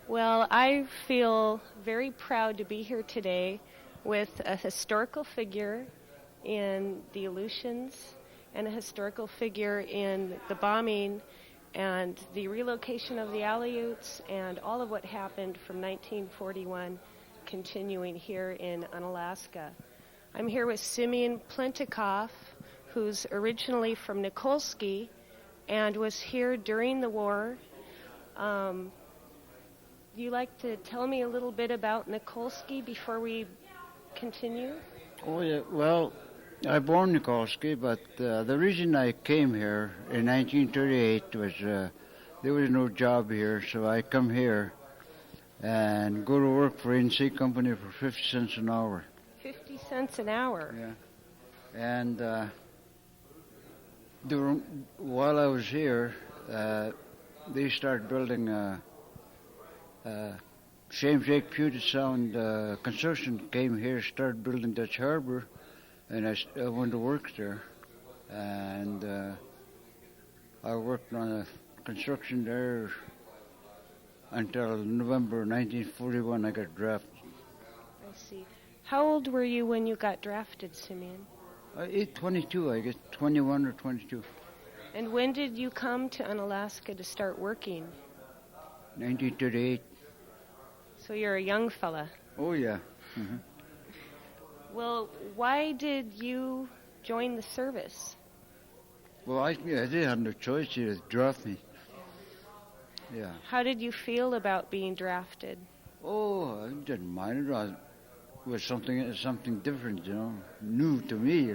Well, I feel very proud to be here today with a historical figure in the Aleutians and a historical figure in the bombing and the relocation of the Aleuts and all of what happened from 1941 continuing here in Unalaska. I'm here with Simeon Pletnikoff, who's originally from Nikolski and was here during the war. Would you like to tell me a little bit about Nikolski before we continue? Oh, yeah. Well, I born Nikolski, but the reason I came here in 1938 was there was no job here, so I come here and go to work for NC Company for 50 cents an hour. 50 cents an hour? Yeah. And while I was here, they started building Same Jake Puget Sound construction came here, started building Dutch Harbor, and I went to work there. And I worked on a construction there until November 1941 I got drafted. I see. How old were you when you got drafted, Simeon? 22, I guess, 21 or 22. And when did you come to Unalaska to start working? 1938. So you're a young fella. Oh, yeah. Mm-hmm. Well, why did you join the service? Well, I didn't have no choice. They just drafted me. Yeah. How did you feel about being drafted? Oh, I didn't mind it. It was something different, new to me,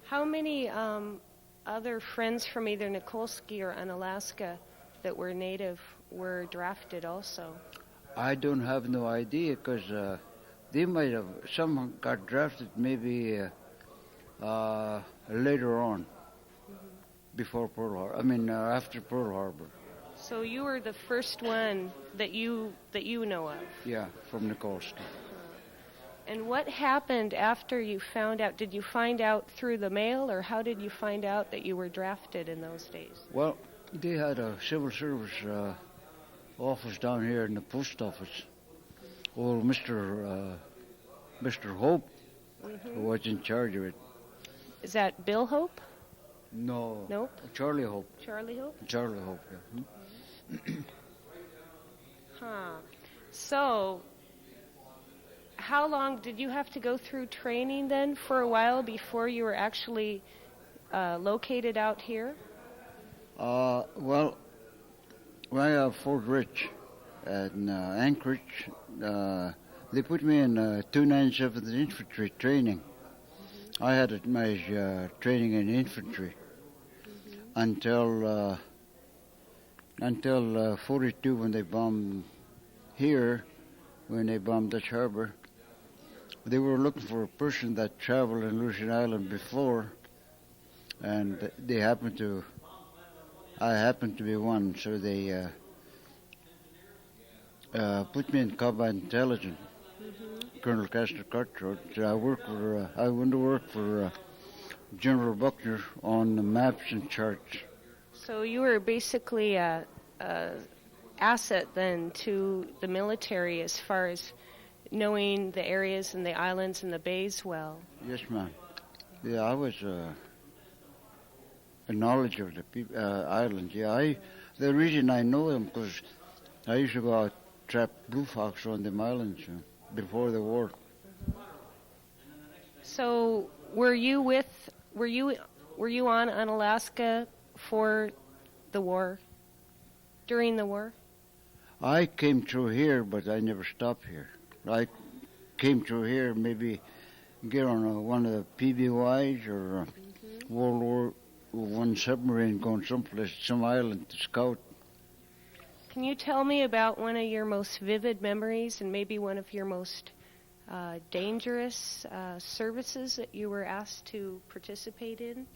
How many other friends from either Nikolski or Unalaska that were native were drafted also? I don't have no idea because they might have, some got drafted maybe later on, before Pearl Harbor. After Pearl Harbor. So you were the first one that you know of? Yeah, from Nikolski. And what happened after you found out? Did you find out through the mail, or how did you find out that you were drafted in those days? Well, they had a civil service office down here in the post office. Old Mr. Hope who was in charge of it. Is that Bill Hope? No. Nope. Charlie Hope. Charlie Hope? Charlie Hope, yeah. So, how long did you have to go through training then for a while before you were actually located out here? Well, when I got Fort Rich and Anchorage, they put me in 297th Infantry training. I had my training in infantry until 42 when they bombed here, when they bombed Dutch Harbor. They were looking for a person that traveled in Aleutian Island before, and I happened to be one, so they put me in combat intelligence. Colonel Castor Cutthroat. I went to work for General Buckner on the maps and charts. So you were basically a asset then to the military as far as knowing the areas and the islands and the bays well. Yes, ma'am. Yeah, I was a knowledge of the islands. Yeah, the reason I know them because I used to go out trap blue fox on them islands before the war. So were you on Unalaska for the war, during the war? I came through here, but I never stopped here. I came through here, maybe get on one of the PBYs or World War I submarine going someplace, some island to scout. Can you tell me about one of your most vivid memories and maybe one of your most dangerous services that you were asked to participate in?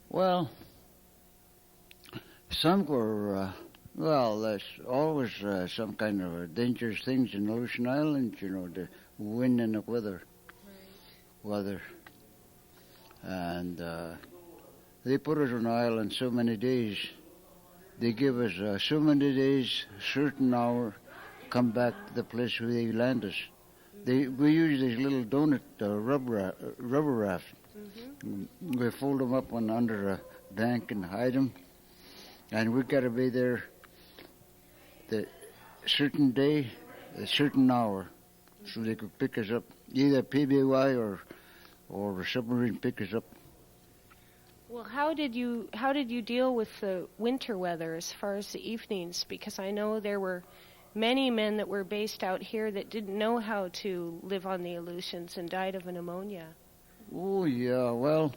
Well, some were, there's always some kind of dangerous things in Aleutian Islands, the wind and the weather. And they put us on the island so many days They give us so many days, certain hour, come back to the place where they land us. We use these little donut rubber rafts. We fold them up under a bank and hide them, and we got to be there the certain day, a certain hour, so they could pick us up. Either PBY or a submarine pick us up. Well, how did you deal with the winter weather as far as the evenings? Because I know there were many men that were based out here that didn't know how to live on the Aleutians and died of pneumonia. Oh yeah, well,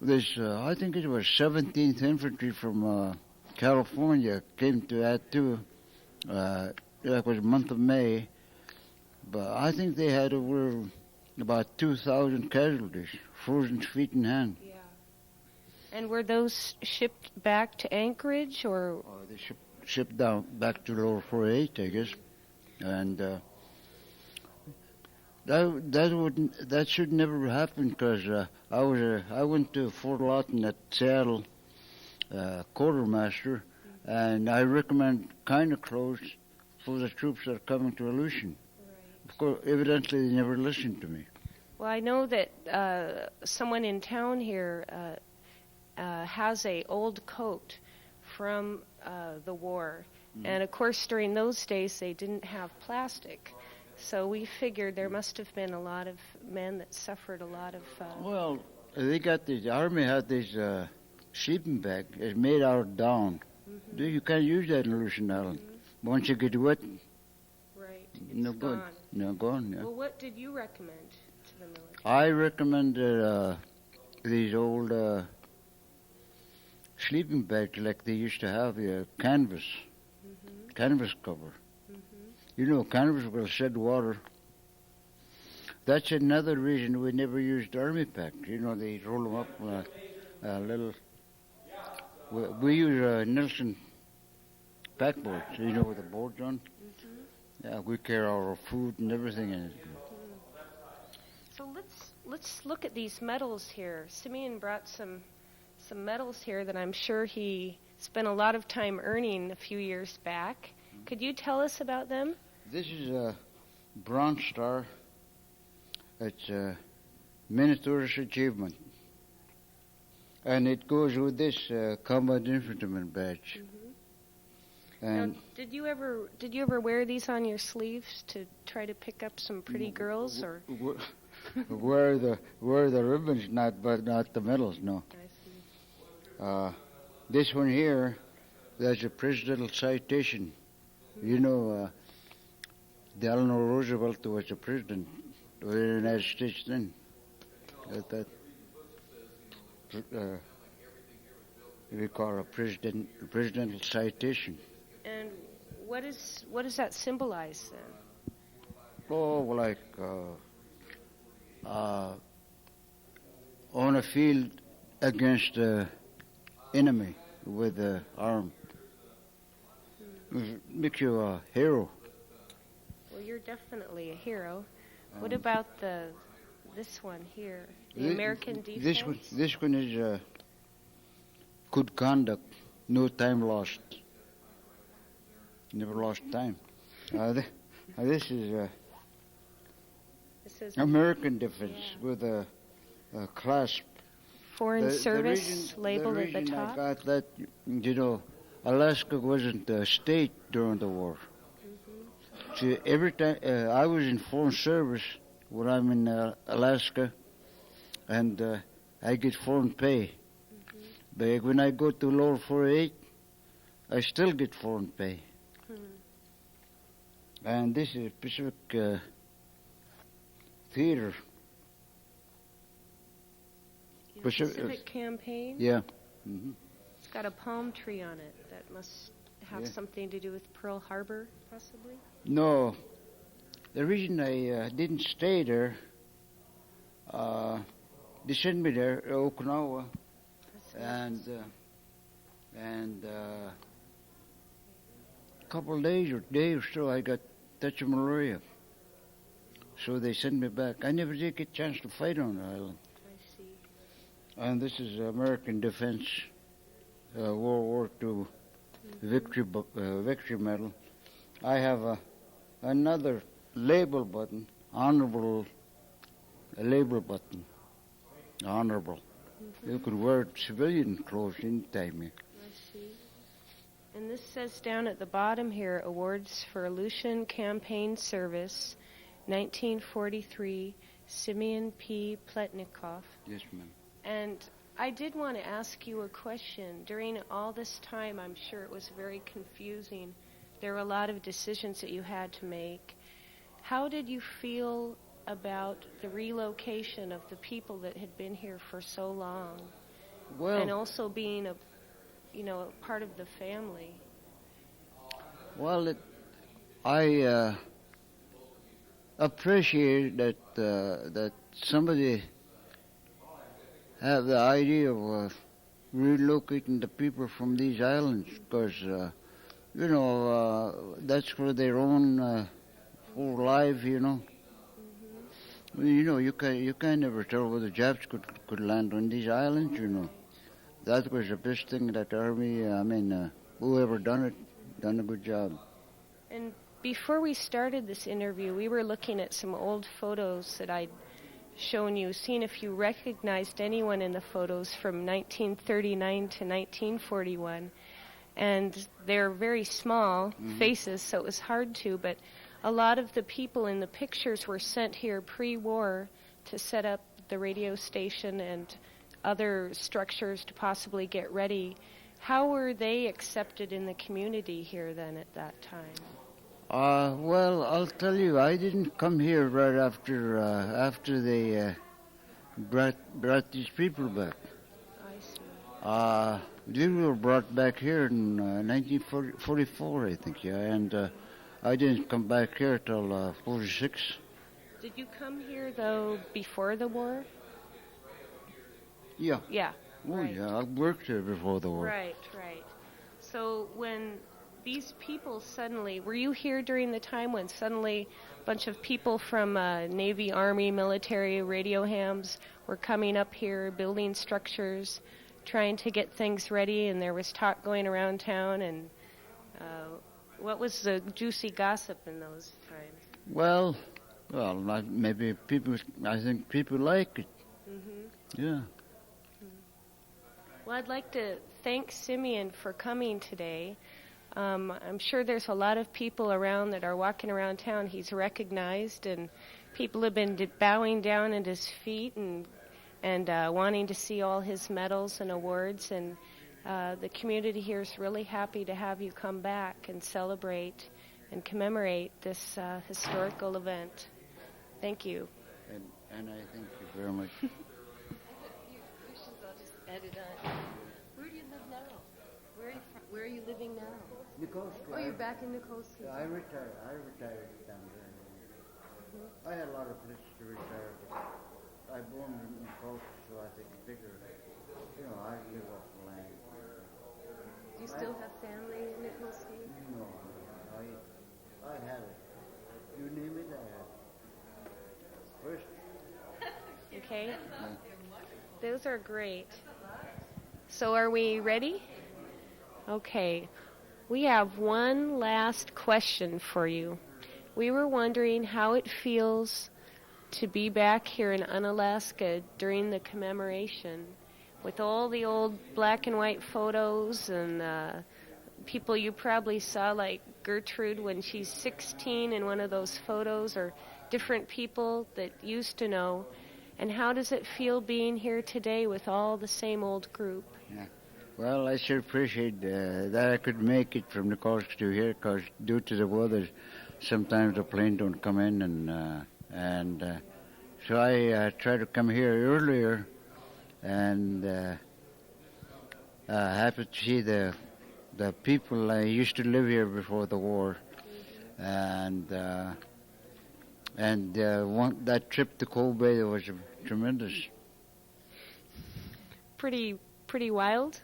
this I think it was 17th Infantry from California came to that too. That was the month of May, but I think they had over about 2,000 casualties, frozen feet and hand. Yeah. And were those shipped back to Anchorage, or? They shipped down back to Lower 48, I guess, and that should never happen because I went to Fort Lawton at Seattle, quartermaster, and I recommend kind of clothes for the troops that are coming to Aleutian. Right. Of course, evidently they never listened to me. Well, I know that someone in town here has a old coat from the war, and of course during those days they didn't have plastic, so we figured there must have been a lot of men that suffered a lot of. Well, the army had this sleeping bag. It's made out of down. You can't use that in Aleutian Island. Once you get wet, right, it's no good. Gone. No gone. Yeah. Well, what did you recommend to the military? I recommended these old sleeping bags like they used to have here, canvas cover. You know, canvas will shed water. That's another reason we never used army packs. You know, they roll them up a little. We use Nelson backboards, you know, with the boards on. Yeah, we carry our food and everything in it. So let's look at these medals here. Simeon brought some medals here that I'm sure he spent a lot of time earning a few years back. Could you tell us about them? This is a Bronze Star. It's a Minotaur's Achievement. And it goes with this Combat Infantryman badge. And now, did you ever wear these on your sleeves to try to pick up some pretty girls, or wear the ribbons, not the medals? No. I see. This one here, that's a presidential citation. You know, Delano Roosevelt was the president of the United States then. We call a presidential citation. And what does that symbolize then? Oh, like on a field against the enemy with the arm. Makes you a hero. Well, you're definitely a hero. What about this one here, the American defense? This one is good conduct, no time lost. Never lost time. This is American defense with a clasp. Foreign service labeled at the top. I got that, you know, Alaska wasn't a state during the war. See, every time I was in foreign service when I'm in Alaska, and I get foreign pay. But when I go to Lower 48, I still get foreign pay. And this is Pacific Theater. Pacific Campaign? Yeah. It's got a palm tree on it. That must have something to do with Pearl Harbor, possibly? No. The reason I didn't stay there, they sent me there, Okinawa, and a couple of days or so, I got touch of malaria. So they sent me back. I never did get a chance to fight on the island. I see. And this is American Defense, World War II victory medal. I have another label button, honorable label button, honorable. You could wear civilian clothes anytime. I see. And this says down at the bottom here, awards for Aleutian Campaign Service, 1943, Simeon P. Pletnikoff. Yes, ma'am. And I did want to ask you a question. During all this time, I'm sure it was very confusing. There were a lot of decisions that you had to make. How did you feel about the relocation of the people that had been here for so long? Well, and also being a part of the family. Well, I appreciate that somebody have the idea of relocating the people from these islands, because that's for their own whole life. You can never tell whether Japs could land on these islands. That was the best thing that Army. Whoever done a good job. And before we started this interview, we were looking at some old photos that I'd shown you, seeing if you recognized anyone in the photos from 1939 to 1941. And they're very small faces, so it was hard to, but a lot of the people in the pictures were sent here pre-war to set up the radio station and other structures to possibly get ready. How were they accepted in the community here then at that time? Well, I'll tell you, I didn't come here right after they brought these people back. I see. They were brought back here in 1944, I think, yeah, and I didn't come back here till 46. Did you come here, though, before the war? Yeah. Yeah. Oh, right. yeah, I worked here before the war. Right. So when these people suddenly, were you here during the time when suddenly a bunch of people from Navy, Army, military, radio hams were coming up here, building structures, trying to get things ready, and there was talk going around town, and what was the juicy gossip in those times? Well, maybe people, I think people like it. Mm-hmm. Yeah. Well, I'd like to thank Simeon for coming today. I'm sure there's a lot of people around that are walking around town he's recognized, and people have been bowing down at his feet and wanting to see all his medals and awards, and the community here is really happy to have you come back and celebrate and commemorate this historical event. Thank you. And I thank you very much. I'll just add it on. Where do you live now? Where are you living now? Nikolski. Oh, you're back in Nikolski. I retired down there. I had a lot of places to retire, but I born in Nikolski, so I think bigger. I live off the land. Do you still have family in Nikolski? No, I have it. You name it, I have it. First. Okay. Yeah. Those are great. So are we ready? Okay. We have one last question for you. We were wondering how it feels to be back here in Unalaska during the commemoration with all the old black and white photos and people you probably saw, like Gertrude when she's 16 in one of those photos, or different people that used to know. And how does it feel being here today with all the same old group? Yeah. Well, I sure appreciate that I could make it from Nikolski to here, because due to the weather, sometimes the plane don't come in, and so I try to come here earlier, and happy to see the people. I used to live here before the war, and that trip to Cold Bay was tremendous. Pretty wild?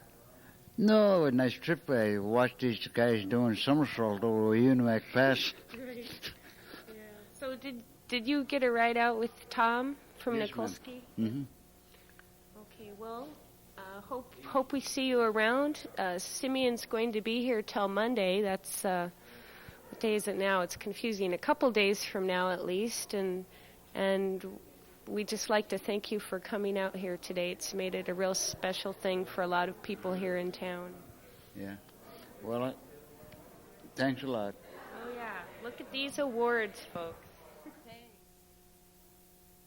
No, a nice trip. I watched these guys doing somersault over Unimac Pass. Right. Yeah. So did you get a ride out with Tom from Yes, Nikolski? Mm-hmm. Okay, well, Hope we see you around. Simeon's going to be here till Monday. That's what day is it now? It's confusing. A couple days from now, at least, and we'd just like to thank you for coming out here today. It's made it a real special thing for a lot of people here in town. Yeah. Well, thanks a lot. Oh yeah. Look at these awards, folks.